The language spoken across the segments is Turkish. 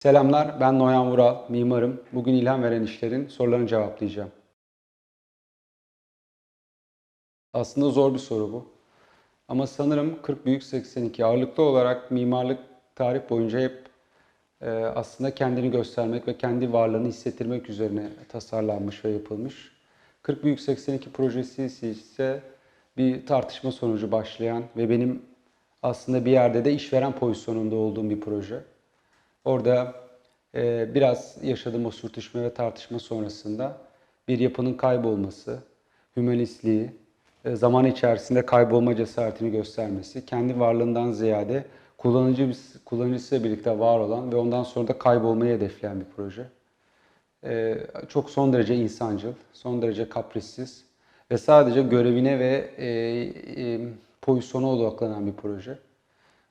Selamlar, ben Noyan Vural, mimarım. Bugün ilham veren işlerin sorularını cevaplayacağım. Aslında zor bir soru bu. Ama sanırım 40 büyük 82 ağırlıklı olarak mimarlık tarih boyunca hep aslında kendini göstermek ve kendi varlığını hissettirmek üzerine tasarlanmış ve yapılmış. 40 büyük 82 projesi ise bir tartışma sonucu başlayan ve benim aslında bir yerde de işveren pozisyonunda olduğum bir proje. Orada biraz yaşadığım o sürtüşme ve tartışma sonrasında bir yapının kaybolması, hümanistliği, zaman içerisinde kaybolma cesaretini göstermesi, kendi varlığından ziyade kullanıcısıyla birlikte var olan ve ondan sonra da kaybolmayı hedefleyen bir proje. Çok son derece insancıl, son derece kaprissiz ve sadece görevine ve pozisyona odaklanan bir proje.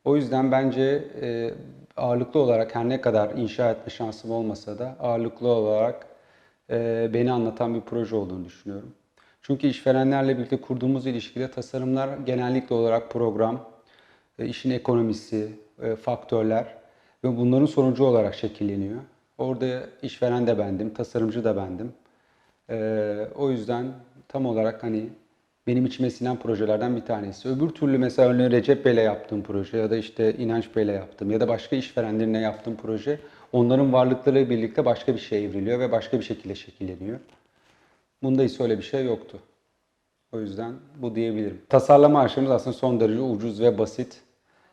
O yüzden bence ağırlıklı olarak her ne kadar inşa etme şansım olmasa da ağırlıklı olarak beni anlatan bir proje olduğunu düşünüyorum. Çünkü işverenlerle birlikte kurduğumuz ilişkide tasarımlar genellikle olarak program, işin ekonomisi, faktörler ve bunların sonucu olarak şekilleniyor. Orada işveren de bendim, tasarımcı da bendim. O yüzden tam olarak hani benim içime sinen projelerden bir tanesi. Öbür türlü mesela örneğin Recep Bey'le yaptığım proje ya da işte İnanç Bey'le yaptığım ya da başka işverenlerine yaptığım proje onların varlıklarıyla birlikte başka bir şeye evriliyor ve başka bir şekilde şekilleniyor. Bunda ise öyle bir şey yoktu. O yüzden bu diyebilirim. Tasarlama aşamamız aslında son derece ucuz ve basit.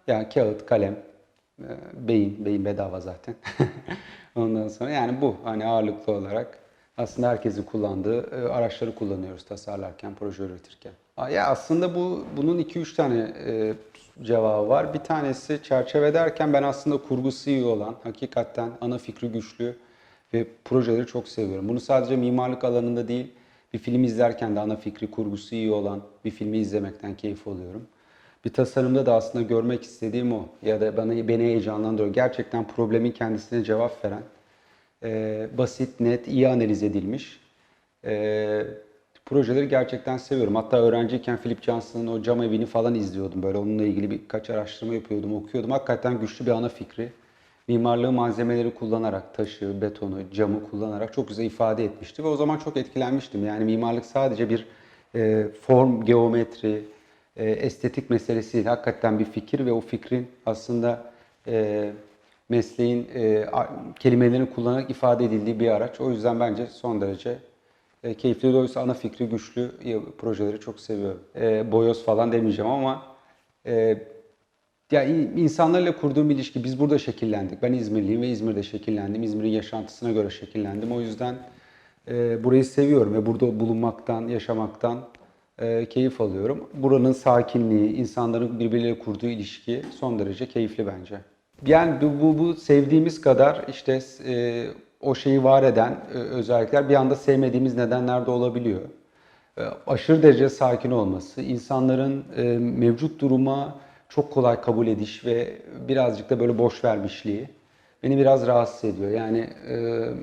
Yani kağıt, kalem, beyin bedava zaten. Ondan sonra yani bu hani ağırlıklı olarak aslında herkesin kullandığı araçları kullanıyoruz tasarlarken, proje üretirken. Ya aslında bunun iki üç tane cevabı var. Bir tanesi çerçeve derken ben aslında kurgusu iyi olan, hakikaten ana fikri güçlü ve projeleri çok seviyorum. Bunu sadece mimarlık alanında değil, bir film izlerken de ana fikri, kurgusu iyi olan bir filmi izlemekten keyif alıyorum. Bir tasarımda da aslında görmek istediğim o. Ya da beni heyecanlandırıyor. Gerçekten problemin kendisine cevap veren, basit, net, iyi analiz edilmiş projeleri gerçekten seviyorum. Hatta öğrenciyken Philip Johnson'ın o cam evini falan izliyordum. Böyle onunla ilgili birkaç araştırma yapıyordum, okuyordum. Hakikaten güçlü bir ana fikri. Mimarlığı malzemeleri kullanarak, taşı, betonu, camı kullanarak çok güzel ifade etmişti. Ve o zaman çok etkilenmiştim. Yani mimarlık sadece bir form, geometri, estetik meselesi değil. Hakikaten bir fikir ve o fikrin aslında mesleğin kelimelerini kullanarak ifade edildiği bir araç. O yüzden bence son derece keyifli. Dolayısıyla ana fikri güçlü projeleri çok seviyorum. Boyoz falan demeyeceğim ama e, ya insanlarla kurduğum ilişki, biz burada şekillendik. Ben İzmirliyim ve İzmir'de şekillendim. İzmir'in yaşantısına göre şekillendim. O yüzden burayı seviyorum ve burada bulunmaktan, yaşamaktan keyif alıyorum. Buranın sakinliği, insanların birbirleriyle kurduğu ilişki son derece keyifli bence. Yani bu sevdiğimiz kadar işte o şeyi var eden özellikler bir anda sevmediğimiz nedenler de olabiliyor. Aşırı derece sakin olması, insanların mevcut duruma çok kolay kabul ediş ve birazcık da böyle boş vermişliği beni biraz rahatsız ediyor. Yani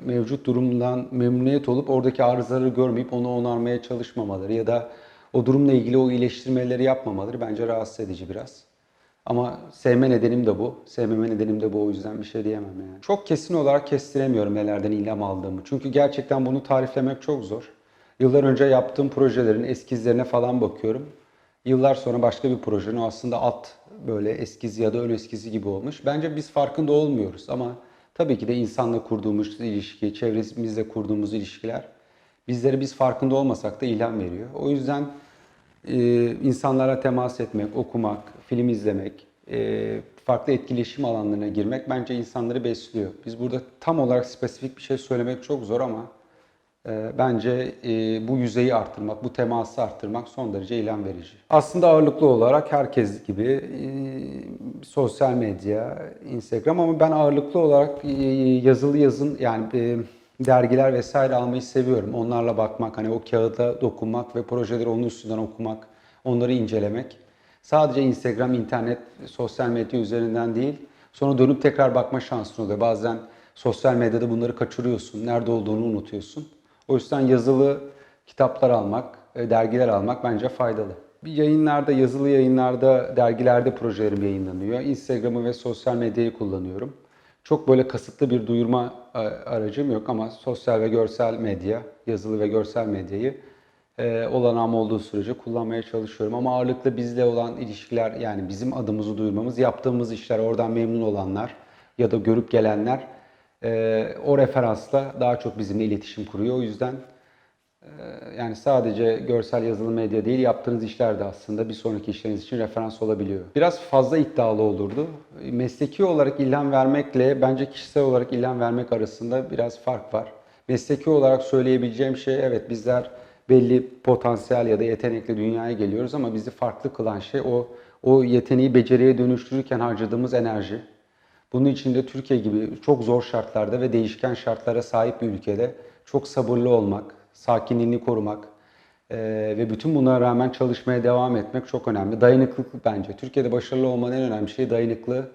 mevcut durumdan memnuniyet olup oradaki arızaları görmeyip onu onarmaya çalışmamaları ya da o durumla ilgili o iyileştirmeleri yapmamaları bence rahatsız edici biraz. Ama sevme nedenim de bu. Sevmeme nedenim de bu. O yüzden bir şey diyemem yani. Çok kesin olarak kestiremiyorum nelerden ilham aldığımı. Çünkü gerçekten bunu tariflemek çok zor. Yıllar önce yaptığım projelerin eskizlerine falan bakıyorum. Yıllar sonra başka bir projenin o aslında alt böyle eskizi ya da ön eskizi gibi olmuş. Bence biz farkında olmuyoruz ama tabii ki de insanla kurduğumuz ilişki, çevremizle kurduğumuz ilişkiler bizlere biz farkında olmasak da ilham veriyor. O yüzden insanlara temas etmek, okumak, film izlemek, farklı etkileşim alanlarına girmek bence insanları besliyor. Biz burada tam olarak spesifik bir şey söylemek çok zor ama bence bu yüzeyi arttırmak, bu teması arttırmak son derece ilham verici. Aslında ağırlıklı olarak herkes gibi sosyal medya, Instagram ama ben ağırlıklı olarak yazılı yazın yani dergiler vesaire almayı seviyorum. Onlarla bakmak, hani o kağıda dokunmak ve projeleri onun üstünden okumak, onları incelemek. Sadece Instagram, internet, sosyal medya üzerinden değil, sonra dönüp tekrar bakma şansın oluyor. Bazen sosyal medyada bunları kaçırıyorsun, nerede olduğunu unutuyorsun. O yüzden yazılı kitaplar almak, dergiler almak bence faydalı. Bir yayınlarda, yazılı yayınlarda, dergilerde projelerim yayınlanıyor. Instagram'ı ve sosyal medyayı kullanıyorum. Çok böyle kasıtlı bir duyurma aracım yok ama sosyal ve görsel medya, yazılı ve görsel medyayı olanağım olduğu sürece kullanmaya çalışıyorum. Ama ağırlıklı bizle olan ilişkiler, yani bizim adımızı duyurmamız, yaptığımız işler, oradan memnun olanlar ya da görüp gelenler o referansla daha çok bizimle iletişim kuruyor. O yüzden yani sadece görsel yazılı medya değil, yaptığınız işler de aslında bir sonraki işleriniz için referans olabiliyor. Biraz fazla iddialı olurdu. Mesleki olarak ilham vermekle bence kişisel olarak ilham vermek arasında biraz fark var. Mesleki olarak söyleyebileceğim şey, evet bizler belli potansiyel ya da yetenekle dünyaya geliyoruz ama bizi farklı kılan şey o yeteneği beceriye dönüştürürken harcadığımız enerji. Bunun için de Türkiye gibi çok zor şartlarda ve değişken şartlara sahip bir ülkede çok sabırlı olmak, sakinliğini korumak ve bütün bunlara rağmen çalışmaya devam etmek çok önemli. Dayanıklılık bence. Türkiye'de başarılı olmanın en önemli şeyi dayanıklı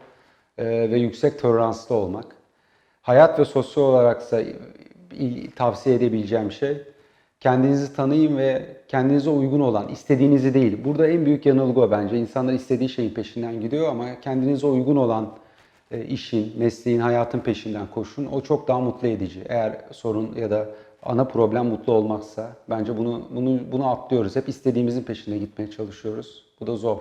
ve yüksek toleranslı olmak. Hayat ve sosyal olaraksa tavsiye edebileceğim şey, kendinizi tanıyın ve kendinize uygun olan, istediğinizi değil. Burada en büyük yanılgı o bence. İnsanlar istediği şeyin peşinden gidiyor ama kendinize uygun olan işin, mesleğin, hayatın peşinden koşun. O çok daha mutlu edici. Eğer sorun ya da ana problem mutlu olmaksa bence bunu atlıyoruz. Hep istediğimizin peşine gitmeye çalışıyoruz. Bu da zor.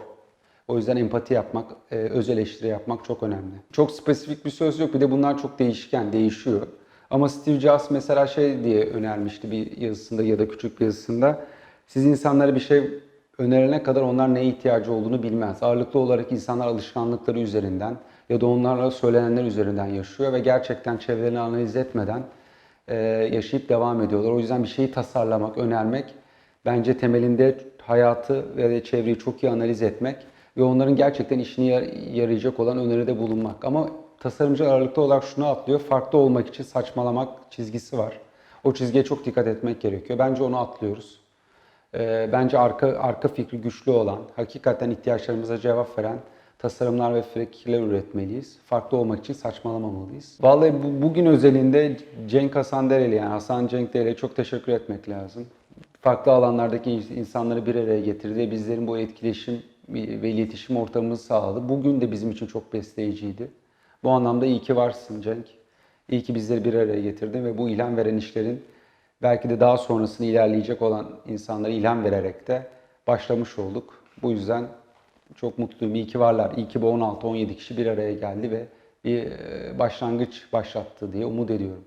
O yüzden empati yapmak, öz eleştiri yapmak çok önemli. Çok spesifik bir söz yok. Bir de bunlar çok değişken, değişiyor. Ama Steve Jobs mesela şey diye önermişti bir yazısında ya da küçük bir yazısında. Siz insanlara bir şey önerene kadar onlar neye ihtiyacı olduğunu bilmez. Ağırlıklı olarak insanlar alışkanlıkları üzerinden ya da onlarla söylenenler üzerinden yaşıyor ve gerçekten çevrelerini analiz etmeden yaşayıp devam ediyorlar. O yüzden bir şeyi tasarlamak, önermek bence temelinde hayatı ve çevreyi çok iyi analiz etmek ve onların gerçekten işine yarayacak olan öneride bulunmak. Ama tasarımcı ağırlıklı olarak şunu atlıyor, farklı olmak için saçmalamak çizgisi var. O çizgiye çok dikkat etmek gerekiyor. Bence onu atlıyoruz. Bence arka fikri güçlü olan, hakikaten ihtiyaçlarımıza cevap veren tasarımlar ve fikirler üretmeliyiz. Farklı olmak için saçmalamamalıyız. Vallahi bugün özelinde Cenk Hasan Dereli, yani Hasan Cenk Dereli'ye çok teşekkür etmek lazım. Farklı alanlardaki insanları bir araya getirdi ve bizlerin bu etkileşim ve iletişim ortamımızı sağladı. Bugün de bizim için çok besleyiciydi. Bu anlamda iyi ki varsın Cenk. İyi ki bizleri bir araya getirdin ve bu ilham veren işlerin belki de daha sonrasını ilerleyecek olan insanlara ilham vererek de başlamış olduk. Bu yüzden çok mutluyum. İyi ki varlar. İyi ki bu 16-17 kişi bir araya geldi ve bir başlangıç başlattı diye umut ediyorum.